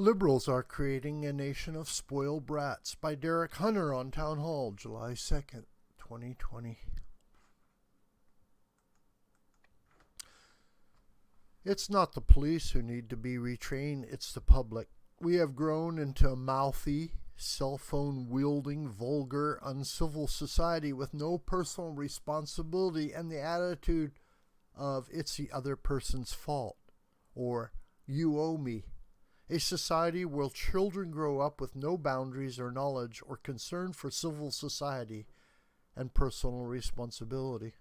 Liberals are creating a nation of spoiled brats by Derek Hunter on Townhall, July 2nd, 2020. It's not the police who need to be retrained, it's the public. We have grown into a mouthy, cell phone wielding, vulgar, uncivil society with no personal responsibility and the attitude of it's the other person's fault or you owe me. A society where children grow up with no boundaries or knowledge or concern for civil society and personal responsibility.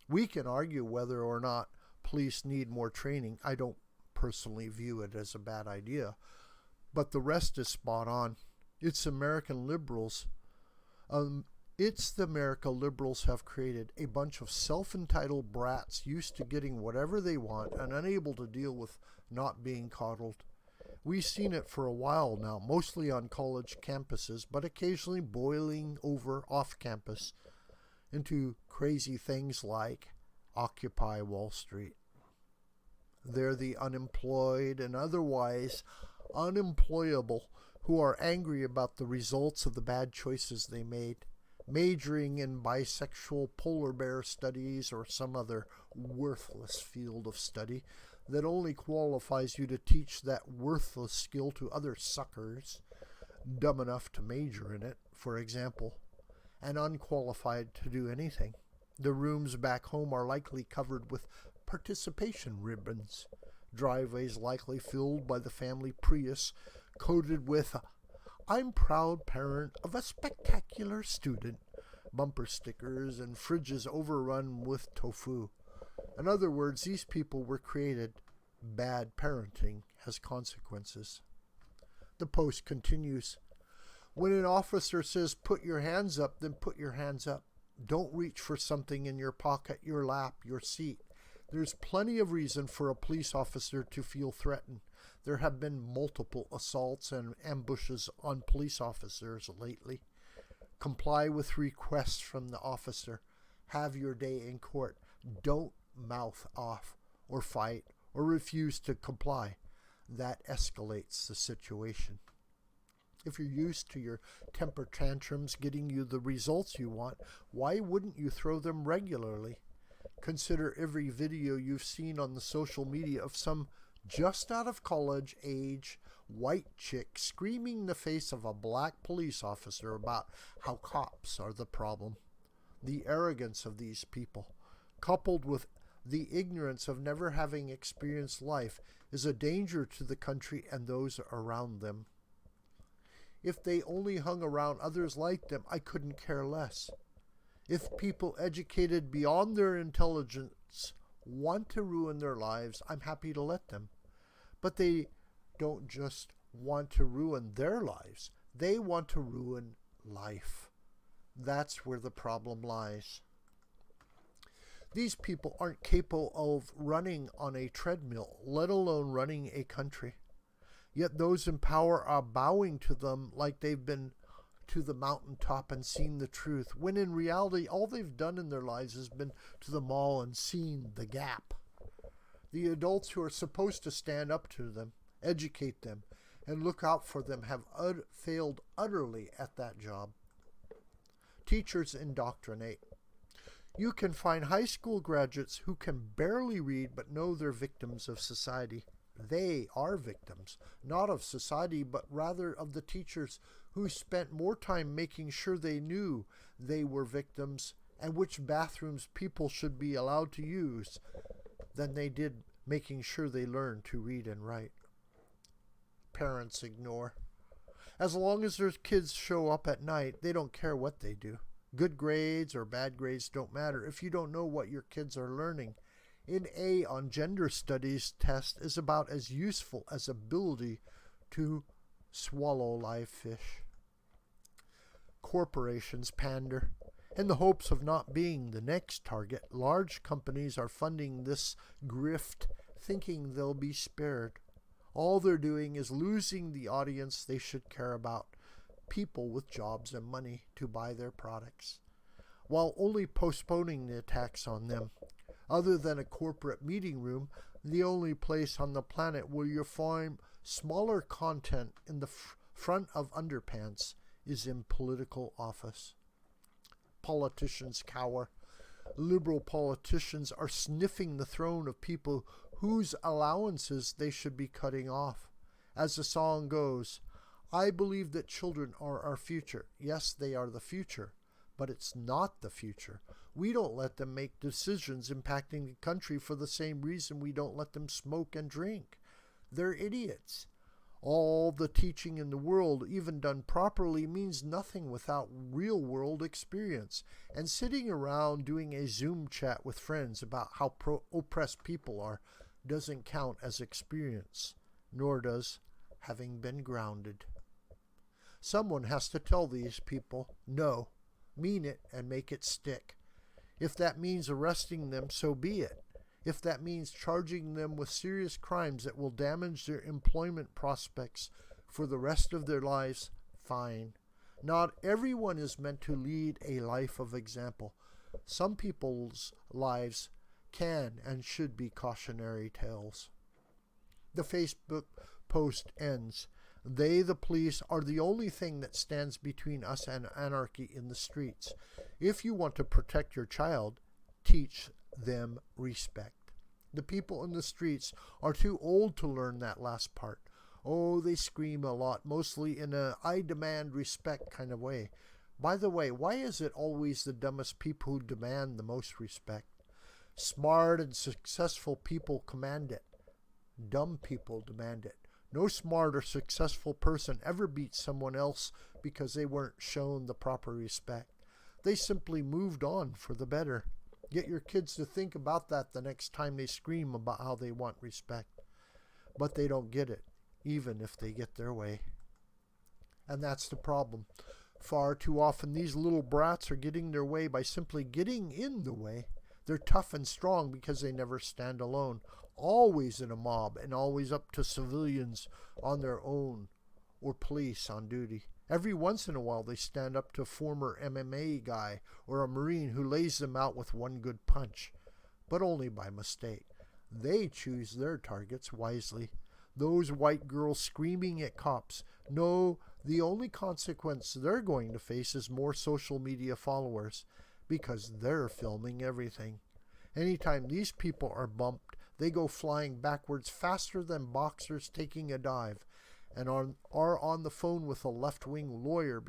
We can argue whether or not police need more training. I don't personally view it as a bad idea, but the rest is spot on. It's American liberals. It's the America liberals have created a bunch of self-entitled brats used to getting whatever they want and unable to deal with not being coddled. We've seen it for a while now, mostly on college campuses, but occasionally boiling over off campus into crazy things like Occupy Wall Street. They're the unemployed and otherwise unemployable who are angry about the results of the bad choices they made, majoring in bisexual polar bear studies or some other worthless field of study that only qualifies you to teach that worthless skill to other suckers dumb enough to major in it, for example, and unqualified to do anything. The rooms back home are likely covered with participation ribbons, driveways likely filled by the family Prius coated with "I'm proud parent of a spectacular student," bumper stickers, and fridges overrun with tofu. In other words, these people were created. Bad parenting has consequences. The post continues. When an officer says put your hands up, then put your hands up. Don't reach for something in your pocket, your lap, your seat. There's plenty of reason for a police officer to feel threatened. There have been multiple assaults and ambushes on police officers lately. Comply with requests from the officer. Have your day in court. Don't mouth off or fight or refuse to comply. That escalates the situation. If you're used to your temper tantrums getting you the results you want, why wouldn't you throw them regularly? Consider every video you've seen on the social media of some just out of college age white chick screaming in the face of a black police officer about how cops are the problem. The arrogance of these people, coupled with the ignorance of never having experienced life, is a danger to the country and those around them. If they only hung around others like them, I couldn't care less. If people educated beyond their intelligence want to ruin their lives, I'm happy to let them. But they don't just want to ruin their lives. They want to ruin life. That's where the problem lies. These people aren't capable of running on a treadmill, let alone running a country. Yet those in power are bowing to them like they've been to the mountaintop and seen the truth, when in reality all they've done in their lives has been to the mall and seen the Gap. The adults who are supposed to stand up to them, educate them, and look out for them have failed utterly at that job. Teachers indoctrinate. You can find high school graduates who can barely read but know they're victims of society. They are victims, not of society, but rather of the teachers who spent more time making sure they knew they were victims and which bathrooms people should be allowed to use than they did making sure they learned to read and write. Parents ignore. As long as their kids show up at night, they don't care what they do. Good grades or bad grades don't matter if you don't know what your kids are learning. An A on gender studies test is about as useful as ability to swallow live fish. Corporations pander. In the hopes of not being the next target, large companies are funding this grift, thinking they'll be spared. All they're doing is losing the audience they should care about, people with jobs and money to buy their products, while only postponing the attacks on them. Other than a corporate meeting room, the only place on the planet where you'll find Smaller content in the front of underpants is in political office. Politicians cower. Liberal politicians are sniffing the throne of people whose allowances they should be cutting off. As the song goes, I believe that children are our future. Yes, they are the future, but it's not the future. We don't let them make decisions impacting the country for the same reason we don't let them smoke and drink. They're idiots. All the teaching in the world, even done properly, means nothing without real-world experience. And sitting around doing a Zoom chat with friends about how oppressed people are doesn't count as experience, nor does having been grounded. Someone has to tell these people, no, mean it, and make it stick. If that means arresting them, so be it. If that means charging them with serious crimes that will damage their employment prospects for the rest of their lives, fine. Not everyone is meant to lead a life of example. Some people's lives can and should be cautionary tales. The Facebook post ends. They, the police, are the only thing that stands between us and anarchy in the streets. If you want to protect your child, teach them respect. The people in the streets are too old to learn that last part. Oh, they scream a lot, mostly in a I demand respect kind of way. By the way, why is it always the dumbest people who demand the most respect? Smart and successful people command it. Dumb people demand it. No smart or successful person ever beats someone else because they weren't shown the proper respect. They simply moved on for the better. Get your kids to think about that the next time they scream about how they want respect. But they don't get it, even if they get their way. And that's the problem. Far too often these little brats are getting their way by simply getting in the way. They're tough and strong because they never stand alone, always in a mob and always up to civilians on their own or police on duty. Every once in a while they stand up to a former MMA guy or a Marine who lays them out with one good punch, but only by mistake. They choose their targets wisely. Those white girls screaming at cops know the only consequence they're going to face is more social media followers, because they're filming everything. Anytime these people are bumped, they go flying backwards faster than boxers taking a dive, and are on the phone with a left-wing lawyer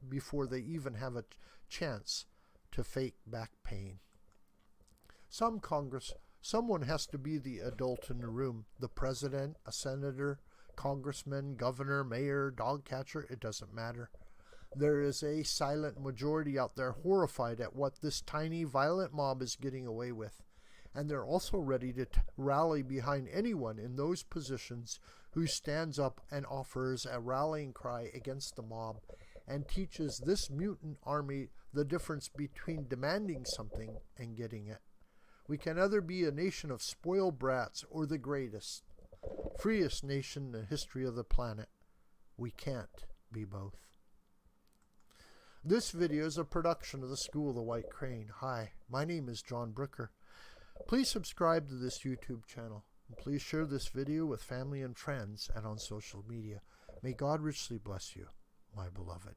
before they even have a chance to fake back pain. Someone has to be the adult in the room. The president, a senator, congressman, governor, mayor, dog catcher, it doesn't matter. There is a silent majority out there horrified at what this tiny, violent mob is getting away with. And they're also ready to rally behind anyone in those positions who stands up and offers a rallying cry against the mob and teaches this mutant army the difference between demanding something and getting it. We can either be a nation of spoiled brats or the greatest, freest nation in the history of the planet. We can't be both. This video is a production of the School of the White Crane. Hi, my name is John Brooker. Please subscribe to this YouTube channel. And please share this video with family and friends and on social media. May God richly bless you, my beloved.